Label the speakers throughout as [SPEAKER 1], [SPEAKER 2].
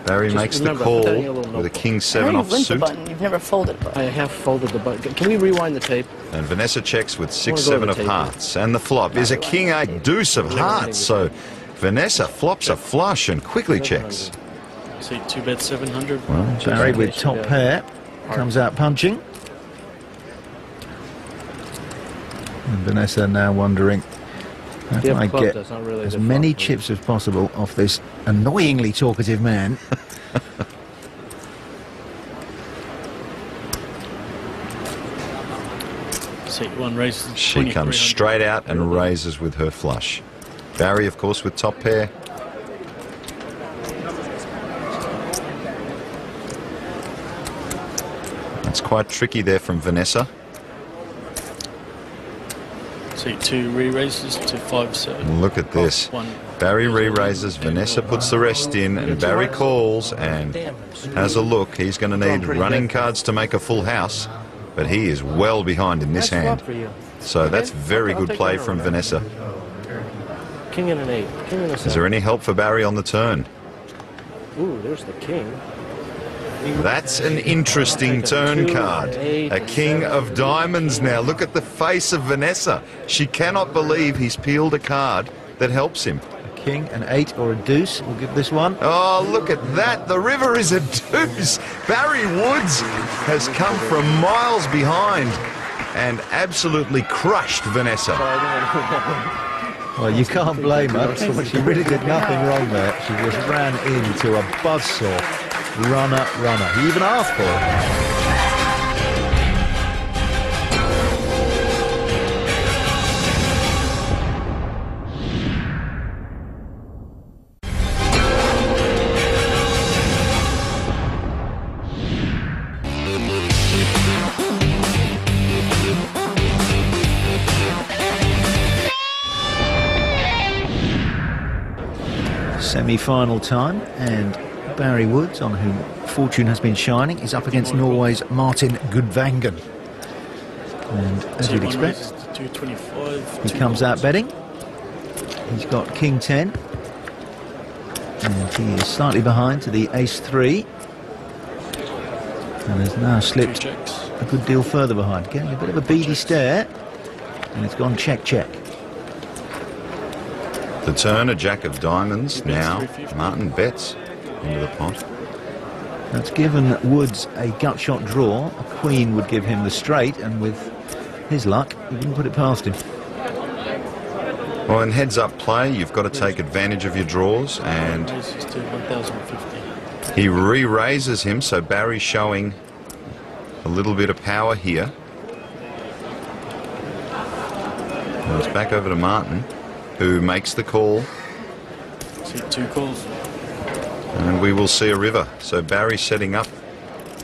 [SPEAKER 1] Barry makes the call with a king 7 offsuit.
[SPEAKER 2] Button. You've never folded it.
[SPEAKER 3] I have folded the button. Can we rewind the tape?
[SPEAKER 1] And Vanessa checks with 6-7 of hearts. And the flop is a king 8 deuce of hearts. So Vanessa flops a flush and quickly checks.
[SPEAKER 4] See, 2-bet 700.
[SPEAKER 5] Well, Barry with top pair comes out punching. And Vanessa now wondering, how can I get as many chips as possible off this annoyingly talkative man?
[SPEAKER 4] One raises.
[SPEAKER 1] She comes straight out and raises with her flush. Barry, of course, with top pair. That's quite tricky there from Vanessa.
[SPEAKER 4] See, 2 re-raises to 5-7.
[SPEAKER 1] Look at this. Barry re-raises, Vanessa puts the rest in, and Barry calls and has a look. He's going to need running cards to make a full house, but he is well behind in this hand. So that's very good play from Vanessa.
[SPEAKER 3] King and an 8. King and a 7.
[SPEAKER 1] Is there any help for Barry on the turn?
[SPEAKER 3] Ooh, there's the king.
[SPEAKER 1] That's an interesting turn card. A king of diamonds now. Look at the face of Vanessa. She cannot believe he's peeled a card that helps him.
[SPEAKER 5] A king, an 8 or a deuce. We'll give this one.
[SPEAKER 1] Oh, look at that. The river is a deuce. Barry Woods has come from miles behind and absolutely crushed Vanessa.
[SPEAKER 5] Well, you can't blame her. She really did nothing wrong there. She just ran into a buzzsaw. Runner. He even asked for it. Semi-final time, and Barry Woods, on whom fortune has been shining, is up against Norway's Martin Gudvangen. And as you'd expect, he comes out betting. He's got king 10, and he is slightly behind to the ace 3, and has now slipped a good deal further behind, getting a bit of a beady stare, and it's gone check.
[SPEAKER 1] The turn, a jack of diamonds. Now Martin bets into the pot.
[SPEAKER 5] That's given Woods a gut shot draw. A queen would give him the straight, and with his luck, he wouldn't put it past him.
[SPEAKER 1] Well, in heads-up play, you've got to take advantage of your draws, and he re-raises him, so Barry's showing a little bit of power here. And it's back over to Martin, who makes the call.
[SPEAKER 4] See, 2 calls.
[SPEAKER 1] And we will see a river. So Barry setting up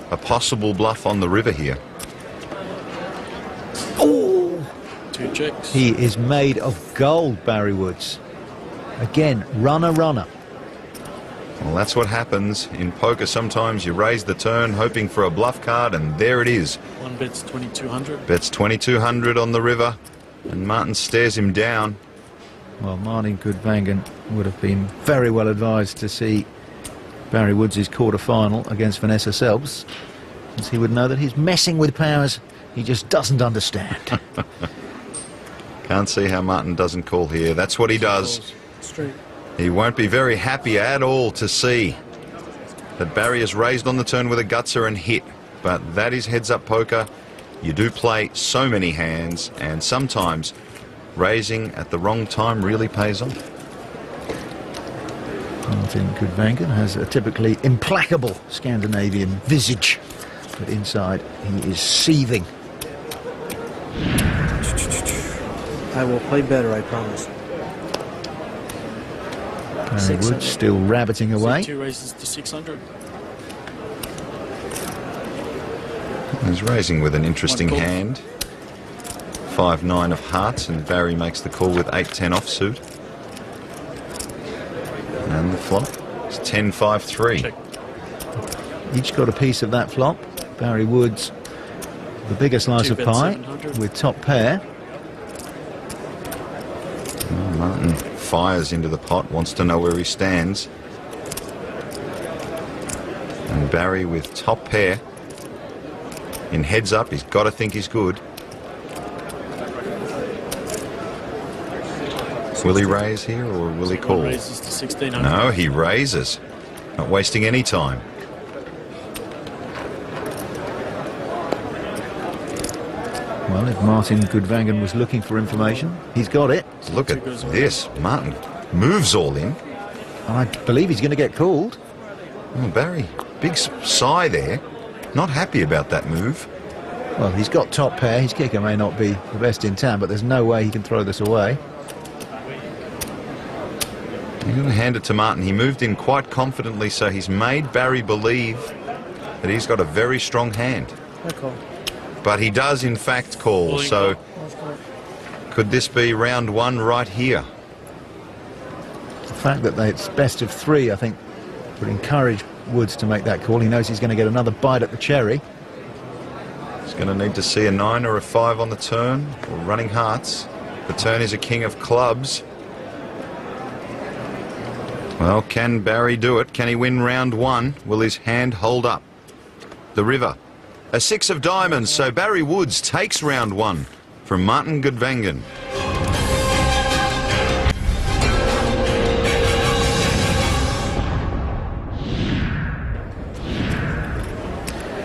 [SPEAKER 1] a possible bluff on the river here.
[SPEAKER 5] Oh!
[SPEAKER 4] 2 checks.
[SPEAKER 5] He is made of gold, Barry Woods. Again, runner.
[SPEAKER 1] Well, that's what happens in poker. Sometimes you raise the turn hoping for a bluff card, and there it is.
[SPEAKER 4] 1 bet's 2,200.
[SPEAKER 1] Bets 2,200 on the river, and Martin stares him down.
[SPEAKER 5] Well, Martin Gudvangen would have been very well advised to see Barry Woods' quarter-final against Vanessa Selbst, since he would know that he's messing with powers he just doesn't understand.
[SPEAKER 1] Can't see how Martin doesn't call here. That's what he does. He won't be very happy at all to see that Barry is raised on the turn with a gutser and hit. But that is heads-up poker. You do play so many hands, and sometimes raising at the wrong time really pays off.
[SPEAKER 5] Martin Gudvangen has a typically implacable Scandinavian visage, but inside he is seething.
[SPEAKER 3] I will play better, I promise.
[SPEAKER 5] Barry Woods still rabbiting away.
[SPEAKER 4] 2 raises to 600.
[SPEAKER 1] He's raising with an interesting hand. 5-9 of hearts, and Barry makes the call with 8-10 offsuit. And the flop is 10-5-3.
[SPEAKER 5] Each got a piece of that flop. Barry Woods, the bigger slice of pie, with top pair.
[SPEAKER 1] Oh, Martin fires into the pot, wants to know where he stands. And Barry with top pair. In heads up, he's got to think he's good. Will he raise here or will he call?
[SPEAKER 4] Raises to 1600.
[SPEAKER 1] No, he raises. Not wasting any time.
[SPEAKER 5] Well, if Martin Goodvangen was looking for information, he's got it.
[SPEAKER 1] Look at this. Martin moves all in.
[SPEAKER 5] I believe he's going to get called.
[SPEAKER 1] Oh, Barry, big sigh there. Not happy about that move.
[SPEAKER 5] Well, he's got top pair. His kicker may not be the best in town, but there's no way he can throw this away.
[SPEAKER 1] You've got to hand it to Martin. He moved in quite confidently, so he's made Barry believe that he's got a very strong hand. But he does, in fact, call. So could this be round one right here?
[SPEAKER 5] The fact that it's best of three, I think, would encourage Woods to make that call. He knows he's going to get another bite at the cherry.
[SPEAKER 1] He's going to need to see a 9 or a 5 on the turn, or running hearts. The turn is a king of clubs. Well, can Barry do it? Can he win round one? Will his hand hold up? The river. A 6 of diamonds, so Barry Woods takes round one from Martin Goodvangen.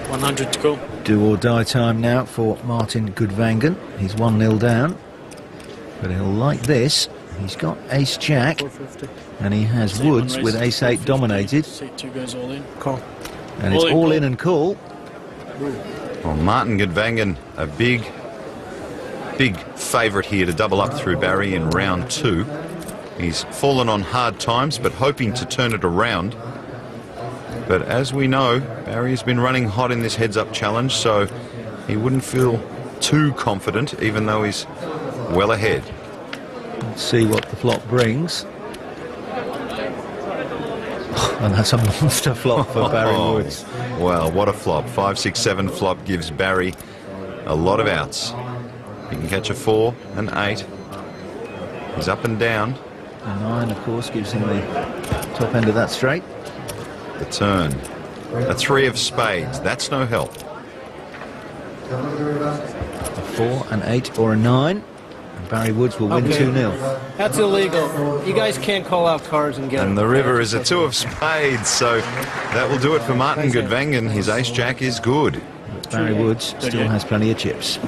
[SPEAKER 4] 100 to go.
[SPEAKER 5] Do or die time now for Martin Goodvangen. He's 1-0 down, but he'll like this. He's got ace-jack, and he has Woods with ace-8 dominated.
[SPEAKER 4] C2 goes all in.
[SPEAKER 3] Call.
[SPEAKER 5] And it's all in and call.
[SPEAKER 1] Well, Martin Goodvangen, a big favourite here to double up through Barry in round two. He's fallen on hard times, but hoping to turn it around. But as we know, Barry's been running hot in this heads-up challenge, so he wouldn't feel too confident, even though he's well ahead.
[SPEAKER 5] Let's see what the flop brings. And that's a monster flop for Barry Woods.
[SPEAKER 1] Well, what a flop. 5, 6, 7 flop gives Barry a lot of outs. He can catch a 4, an 8. He's up and down.
[SPEAKER 5] A 9, of course, gives him the top end of that straight.
[SPEAKER 1] The turn. A 3 of spades. That's no help.
[SPEAKER 5] A 4, an 8 or a 9. And Barry Woods will win 2-0.
[SPEAKER 3] That's illegal. You guys can't call out cards and get
[SPEAKER 1] And the river is a 2 of spades, so that will do it for Martin Goodvangen. His ace-jack is good.
[SPEAKER 5] But Barry Woods still has plenty of chips.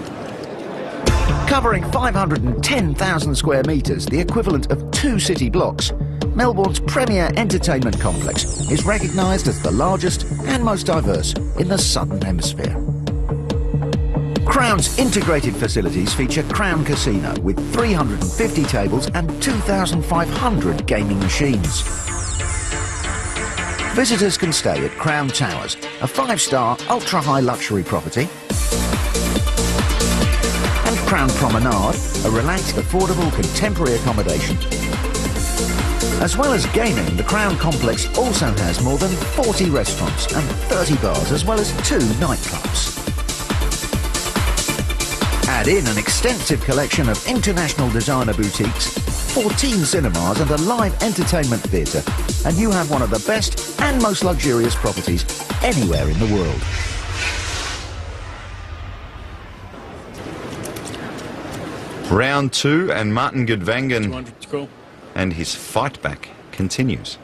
[SPEAKER 2] Covering 510,000 square metres, the equivalent of 2 city blocks, Melbourne's premier entertainment complex is recognised as the largest and most diverse in the Southern Hemisphere. Crown's integrated facilities feature Crown Casino with 350 tables and 2,500 gaming machines. Visitors can stay at Crown Towers, a 5-star ultra-high luxury property, and Crown Promenade, a relaxed, affordable, contemporary accommodation. As well as gaming, the Crown Complex also has more than 40 restaurants and 30 bars, as well as 2 nightclubs. Add in an extensive collection of international designer boutiques, 14 cinemas and a live entertainment theatre, and you have one of the best and most luxurious properties anywhere in the world.
[SPEAKER 1] Round two, and Martin Goodvangen
[SPEAKER 4] 200 to go.
[SPEAKER 1] and his fight back continues.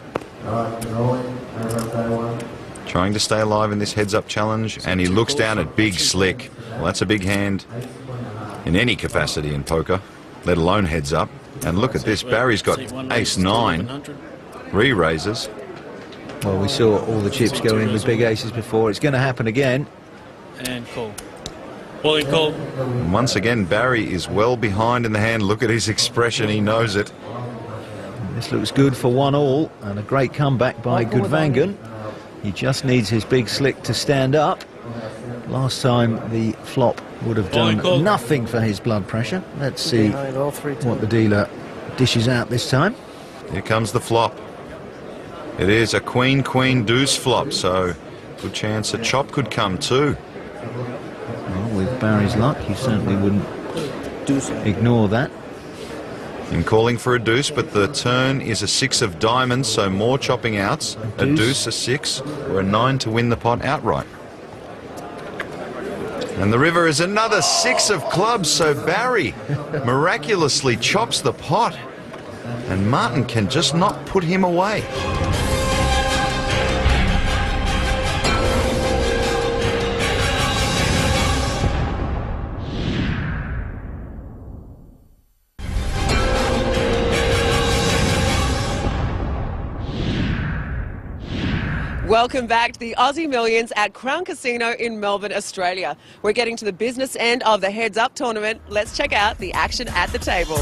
[SPEAKER 1] Trying to stay alive in this heads-up challenge, and he looks down at Big Slick. Well, that's a big hand in any capacity in poker, let alone heads-up. And look at this, Barry's got ace-9, re-raises.
[SPEAKER 5] Well, we saw all the chips go in with big aces before. It's going to happen again.
[SPEAKER 4] And call. All in call.
[SPEAKER 1] And once again, Barry is well behind in the hand. Look at his expression, he knows it.
[SPEAKER 5] This looks good for 1-all, and a great comeback by Goodvangen. He just needs his Big Slick to stand up. Last time the flop would have done nothing for his blood pressure. Let's see what the dealer dishes out this time.
[SPEAKER 1] Here comes the flop. It is a queen deuce flop, so good chance a chop could come too.
[SPEAKER 5] Well, with Barry's luck, he certainly wouldn't ignore that.
[SPEAKER 1] in calling for a deuce, but the turn is a 6 of diamonds, so more chopping outs. A deuce, a 6, or a 9 to win the pot outright. And the river is another 6 of clubs, so Barry miraculously chops the pot. And Martin can just not put him away.
[SPEAKER 6] Welcome back to the Aussie Millions at Crown Casino in Melbourne, Australia. We're getting to the business end of the Heads Up tournament. Let's check out the action at the table.